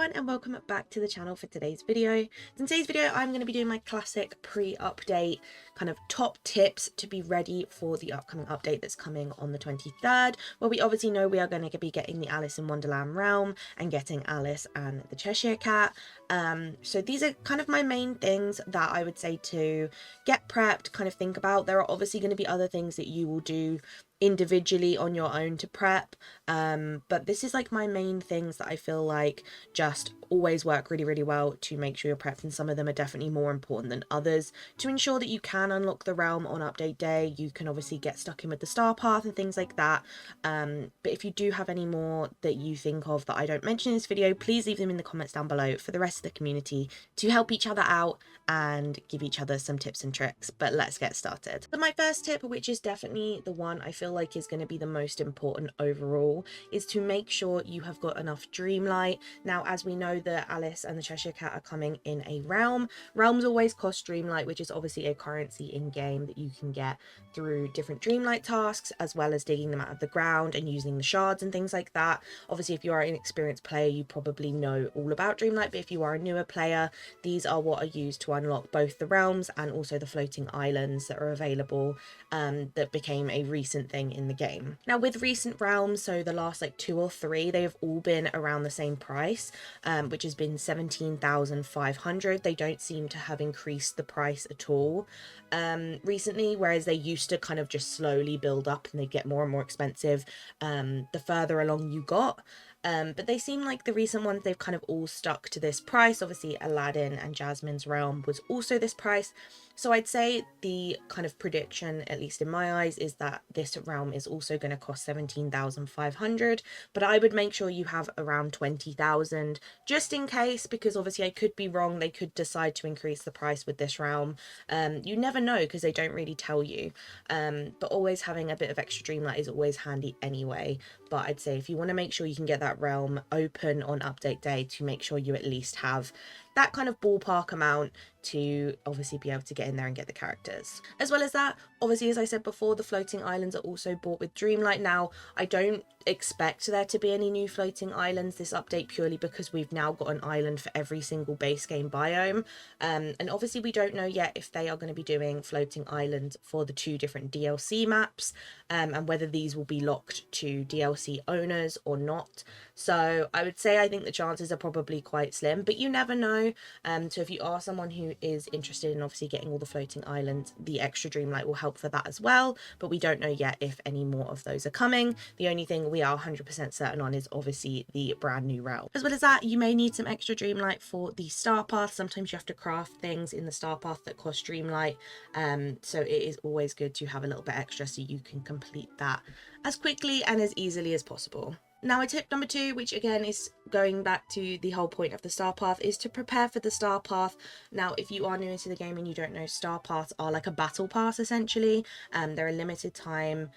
everyone, and welcome back to the channel for today's video. In today's video I'm going to be doing my classic pre-update kind of top tips to be ready for the upcoming update that's coming on the 23rd, where we obviously know we are going to be getting the Alice in Wonderland realm and getting Alice and the Cheshire Cat. So these are kind of my main things that I would say to get prepped, kind of think about. There are obviously going to be other things that you will do individually on your own to prep, but this is like my main things that I feel like just always work really well to make sure you're prepped, and some of them are definitely more important than others to ensure that you can unlock the realm on update day. You can obviously get stuck in with the star path and things like that, but if you do have any more that you think of that I don't mention in this video, please leave them in the comments down below for the rest of the community to help each other out and give each other some tips and tricks. But let's get started. So my first tip, which is definitely the one I feel like is going to be the most important overall, is to make sure you have got enough Dreamlight. Now, as we know, that Alice and the Cheshire Cat are coming in a realm. Realms always cost Dreamlight, which is obviously a currency in game that you can get through different Dreamlight tasks, as well as digging them out of the ground and using the shards and things like that. Obviously, if you are an experienced player, you probably know all about Dreamlight, but if you are a newer player, these are what are used to unlock both the realms and also the floating islands that are available, that became a recent thing in the game. Now, with recent realms, so the last like 2 or 3, they have all been around the same price, which has been 17,500. They don't seem to have increased the price at all recently, whereas they used to kind of just slowly build up and they get more and more expensive the further along you got. But they seem like the recent ones, they've kind of all stuck to this price. Obviously, Aladdin and Jasmine's realm was also this price. So I'd say the kind of prediction, at least in my eyes, is that this realm is also going to cost 17,500. But I would make sure you have around 20,000 just in case, because obviously I could be wrong. They could decide to increase the price with this realm. You never know because they don't really tell you. But always having a bit of extra Dreamlight is always handy anyway. But I'd say if you want to make sure you can get that realm open on update day, to make sure you at least have that kind of ballpark amount to obviously be able to get in there and get the characters. As well as that, obviously, as I said before, the floating islands are also bought with Dreamlight. Now, I don't expect there to be any new floating islands this update, purely because we've now got an island for every single base game biome, and obviously we don't know yet if they are going to be doing floating islands for the 2 different DLC maps, and whether these will be locked to DLC owners or not. So I would say I think the chances are probably quite slim, but you never know. So if you are someone who is interested in obviously getting all the floating islands, the extra Dreamlight will help for that as well, but we don't know yet if any more of those are coming. The only thing we are 100% certain on is obviously the brand new realm. As well as that, you may need some extra Dreamlight for the star path. Sometimes you have to craft things in the star path that cost Dreamlight, so it is always good to have a little bit extra so you can complete that as quickly and as easily as possible. Now, tip number 2, which again is going back to the whole point of the star path, is to prepare for the star path. Now, if you are new into the game and you don't know, star paths are like a battle pass essentially. They're a limited time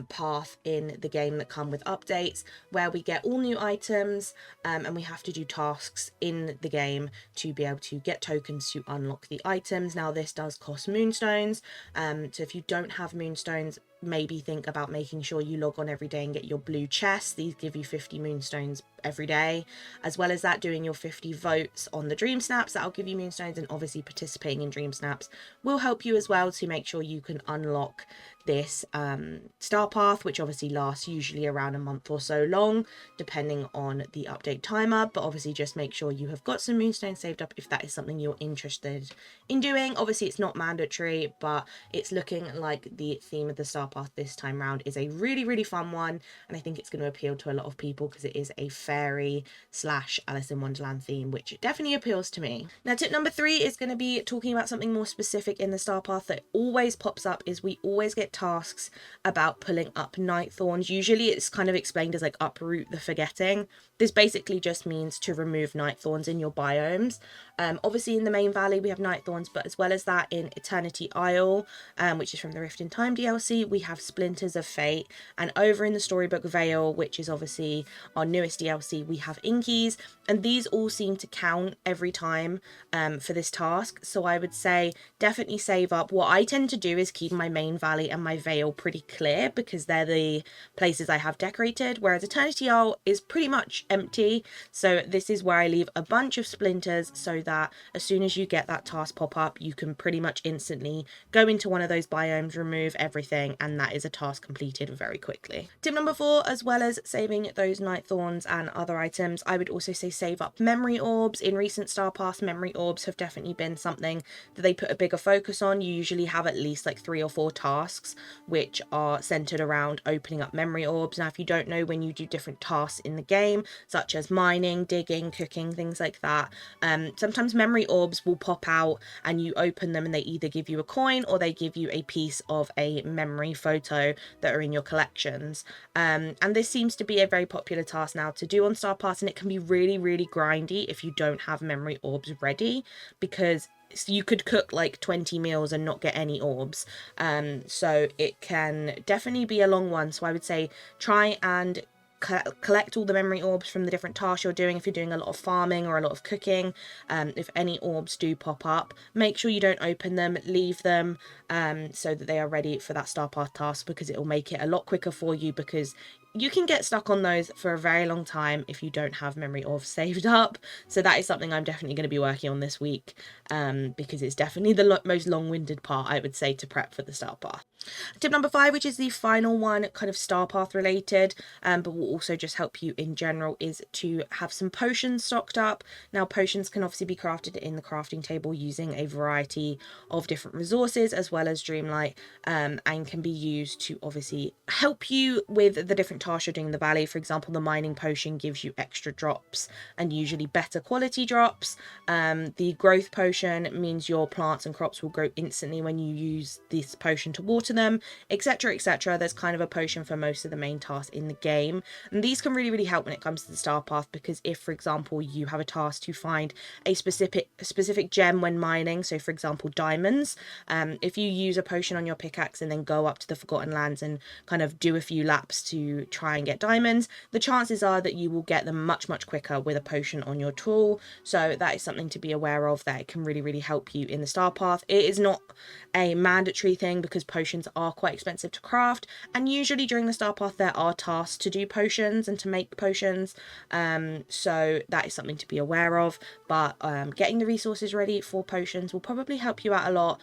path in the game that come with updates, where we get all new items, and we have to do tasks in the game to be able to get tokens to unlock the items. Now, this does cost moonstones, so if you don't have moonstones, maybe think about making sure you log on every day and get your blue chests. These give you 50 moonstones every day. As well as that, doing your 50 votes on the dream snaps, that'll give you moonstones, and obviously participating in dream snaps will help you as well to make sure you can unlock this star path, which obviously lasts usually around a month or so long, depending on the update timer. But obviously just make sure you have got some moonstones saved up if that is something you're interested in doing. Obviously it's not mandatory, but it's looking like the theme of the star path this time round is a really fun one, and I think it's going to appeal to a lot of people because it is a fairy / Alice in Wonderland theme, which definitely appeals to me. Now, tip number 3 is going to be talking about something more specific in the star path that always pops up. Is we always get tasks about pulling up night thorns. Usually it's kind of explained as like uproot the forgetting. This basically just means to remove night thorns in your biomes. Obviously in the main valley we have night thorns, but as well as that, in Eternity Isle, which is from the Rift in Time DLC, we have Splinters of Fate, and over in the Storybook Vale, which is obviously our newest DLC, we have Inkies, and these all seem to count every time for this task. So I would say definitely save up. What I tend to do is keep my main valley and my Vale pretty clear because they're the places I have decorated, whereas Eternity Isle is pretty much empty. So this is where I leave a bunch of splinters so that as soon as you get that task pop up, you can pretty much instantly go into one of those biomes, remove everything, and that is a task completed very quickly. Tip number 4, as well as saving those night thorns and other items, I would also say save up memory orbs. In recent Star Pass, memory orbs have definitely been something that they put a bigger focus on. You usually have at least like 3 or 4 tasks which are centered around opening up memory orbs. Now if you don't know, when you do different tasks in the game, such as mining, digging, cooking, things like that, sometimes memory orbs will pop out and you open them and they either give you a coin or they give you a piece of a memory photo that are in your collections. And this seems to be a very popular task now to do on Star Pass, and it can be really, really grindy if you don't have memory orbs ready, because you could cook like 20 meals and not get any orbs. So it can definitely be a long one. So I would say try and collect all the memory orbs from the different tasks you're doing. If you're doing a lot of farming or a lot of cooking, if any orbs do pop up, make sure you don't open them, leave them so that they are ready for that Star Path task, because it will make it a lot quicker for you, because you can get stuck on those for a very long time if you don't have memory orbs saved up. So that is something I'm definitely going to be working on this week, because it's definitely the most long-winded part, I would say, to prep for the Star Path. Tip number 5, which is the final one, kind of Star Path related, but will also just help you in general, is to have some potions stocked up. Now potions can obviously be crafted in the crafting table using a variety of different resources as well as Dreamlight, and can be used to obviously help you with the different tasks you're doing in the valley. For example, the mining potion gives you extra drops and usually better quality drops. The growth potion means your plants and crops will grow instantly when you use this potion to water them, etc, etc. There's kind of a potion for most of the main tasks in the game, and these can really, really help when it comes to the Star Path, because if, for example, you have a task to find a specific gem when mining, so for example diamonds, if you use a potion on your pickaxe and then go up to the Forgotten Lands and kind of do a few laps to try and get diamonds, the chances are that you will get them much, much quicker with a potion on your tool. So that is something to be aware of, that it can really, really help you in the Star Path. It is not a mandatory thing because potions are quite expensive to craft, and usually during the Star Path there are tasks to do potions and to make potions, so that is something to be aware of. But getting the resources ready for potions will probably help you out a lot,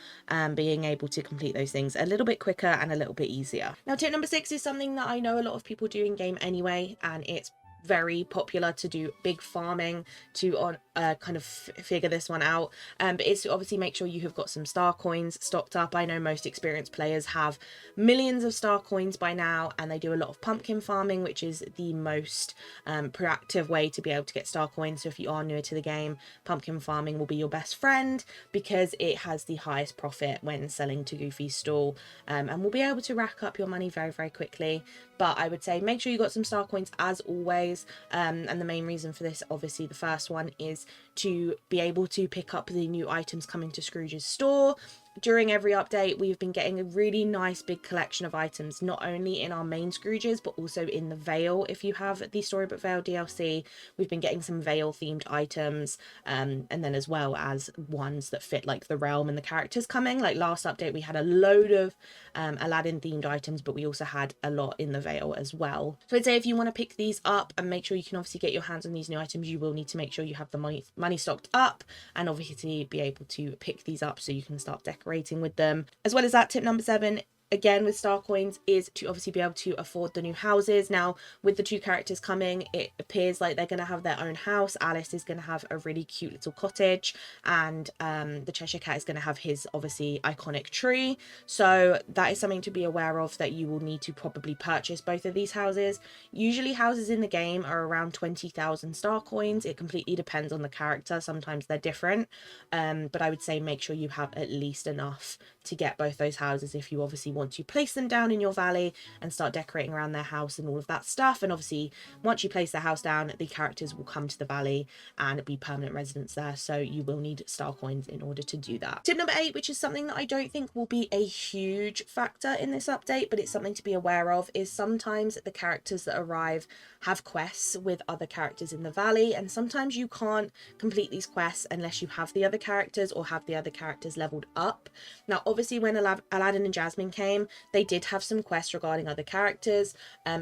being able to complete those things a little bit quicker and a little bit easier. Now tip number 6 is something that I know a lot of people do in game anyway, and it's very popular to do big farming to kind of figure this one out, but it's to obviously make sure you have got some star coins stocked up. I know most experienced players have millions of star coins by now, and they do a lot of pumpkin farming, which is the most proactive way to be able to get star coins. So if you are newer to the game, pumpkin farming will be your best friend because it has the highest profit when selling to Goofy's stall, and will be able to rack up your money very, very quickly. But I would say make sure you got some star coins as always, and the main reason for this, obviously the first one, is to be able to pick up the new items coming to Scrooge's store. During every update, we've been getting a really nice big collection of items, not only in our main Scrooges, but also in the Vale. If you have the Storybook Vale DLC, we've been getting some Vale themed items, and then as well as ones that fit like the realm and the characters coming. Like last update, we had a load of Aladdin themed items, but we also had a lot in the Vale as well. So I'd say if you want to pick these up and make sure you can obviously get your hands on these new items, you will need to make sure you have the money stocked up, and obviously be able to pick these up so you can start decorating with them. As well as that, tip number 7, again with star coins, is to obviously be able to afford the new houses. Now with the 2 characters coming, it appears like they're going to have their own house. Alice is going to have a really cute little cottage, and the Cheshire Cat is going to have his obviously iconic tree. So that is something to be aware of, that you will need to probably purchase both of these houses. Usually houses in the game are around 20,000 star coins. It completely depends on the character, sometimes they're different, but I would say make sure you have at least enough to get both those houses if you obviously want to place them down in your valley and start decorating around their house and all of that stuff. And obviously once you place their house down, the characters will come to the valley and be permanent residents there, so you will need star coins in order to do that. Tip number 8, which is something that I don't think will be a huge factor in this update, but it's something to be aware of, is sometimes the characters that arrive have quests with other characters in the valley, and sometimes you can't complete these quests unless you have the other characters or have the other characters leveled up. Now obviously when Aladdin and Jasmine came, they did have some quests regarding other characters.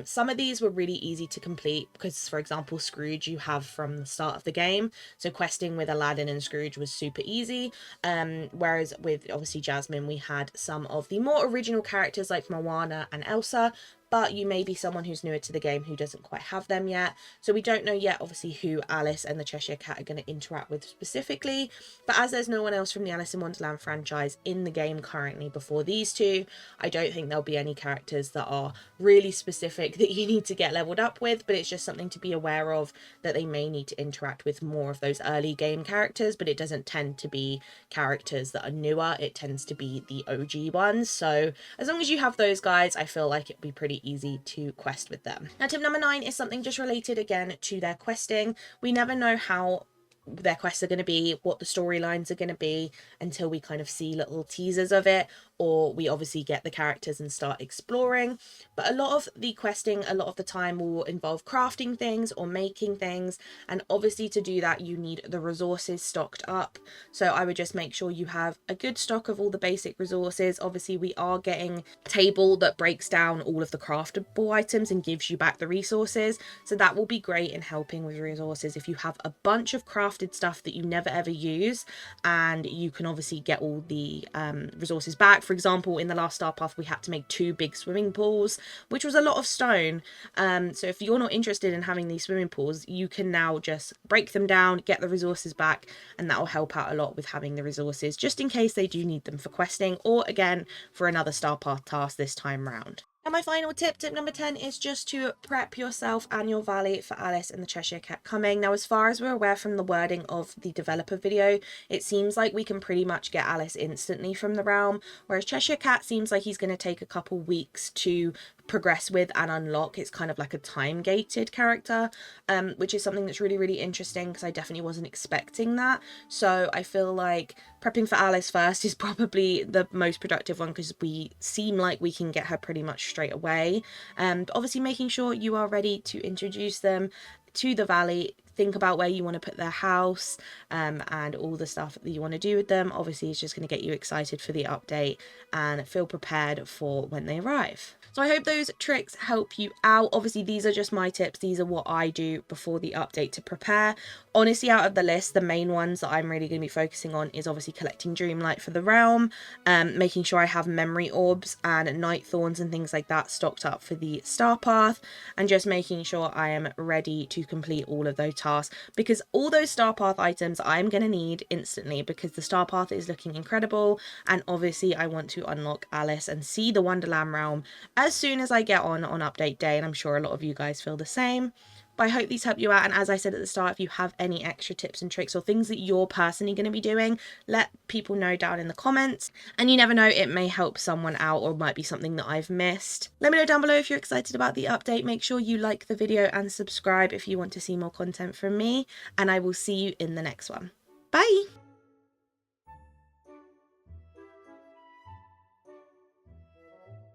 Some of these were really easy to complete because, for example, Scrooge you have from the start of the game, so questing with Aladdin and Scrooge was super easy, whereas with obviously Jasmine we had some of the more original characters like Moana and Elsa, but you may be someone who's newer to the game who doesn't quite have them yet. So we don't know yet obviously who Alice and the Cheshire Cat are going to interact with specifically, but as there's no one else from the Alice in Wonderland franchise in the game currently before these two, I don't think there'll be any characters that are really specific that you need to get leveled up with, but it's just something to be aware of, that they may need to interact with more of those early game characters, but it doesn't tend to be characters that are newer, it tends to be the OG ones. So as long as you have those guys, I feel like it'd be pretty easy to quest with them. Now tip number 9 is something just related again to their questing. We never know how their quests are going to be, what the storylines are going to be, until we kind of see little teasers of it, or we obviously get the characters and start exploring. But a lot of the questing a lot of the time will involve crafting things or making things, and obviously to do that you need the resources stocked up. So I would just make sure you have a good stock of all the basic resources. Obviously we are getting a table that breaks down all of the craftable items and gives you back the resources, so that will be great in helping with resources if you have a bunch of crafted stuff that you never ever use, and you can obviously get all the resources back. For example, in the last star path we had to make 2 big swimming pools, which was a lot of stone, so if you're not interested in having these swimming pools, you can now just break them down, get the resources back, and that will help out a lot with having the resources just in case they do need them for questing, or again for another star path task this time round. And my final tip, tip number 10, is just to prep yourself and your valley for Alice and the Cheshire Cat coming. Now, as far as we're aware from the wording of the developer video, it seems like we can pretty much get Alice instantly from the realm, whereas Cheshire Cat seems like he's going to take a couple weeks to progress with and unlock. It's kind of like a time gated character, which is something that's really interesting because I definitely wasn't expecting that. So I feel like prepping for Alice first is probably the most productive one because we seem like we can get her pretty much straight away, but obviously making sure you are ready to introduce them to the valley. Think about where you want to put their house, and all the stuff that you want to do with them. Obviously it's just going to get you excited for the update and feel prepared for when they arrive. So I hope those tricks help you out. Obviously these are just my tips, these are what I do before the update to prepare. Honestly, out of the list, the main ones that I'm really going to be focusing on is obviously collecting Dreamlight for the realm, making sure I have memory orbs and night thorns and things like that stocked up for the star path, and just making sure I am ready to complete all of those tasks, because all those star path items I'm going to need instantly because the star path is looking incredible, and obviously I want to unlock Alice and see the Wonderland realm as soon as I get on update day, and I'm sure a lot of you guys feel the same. But I hope these help you out, and as I said at the start, if you have any extra tips and tricks or things that you're personally going to be doing, let people know down in the comments. And you never know, it may help someone out or might be something that I've missed. Let me know down below if you're excited about the update. Make sure you like the video and subscribe if you want to see more content from me, and I will see you in the next one. Bye!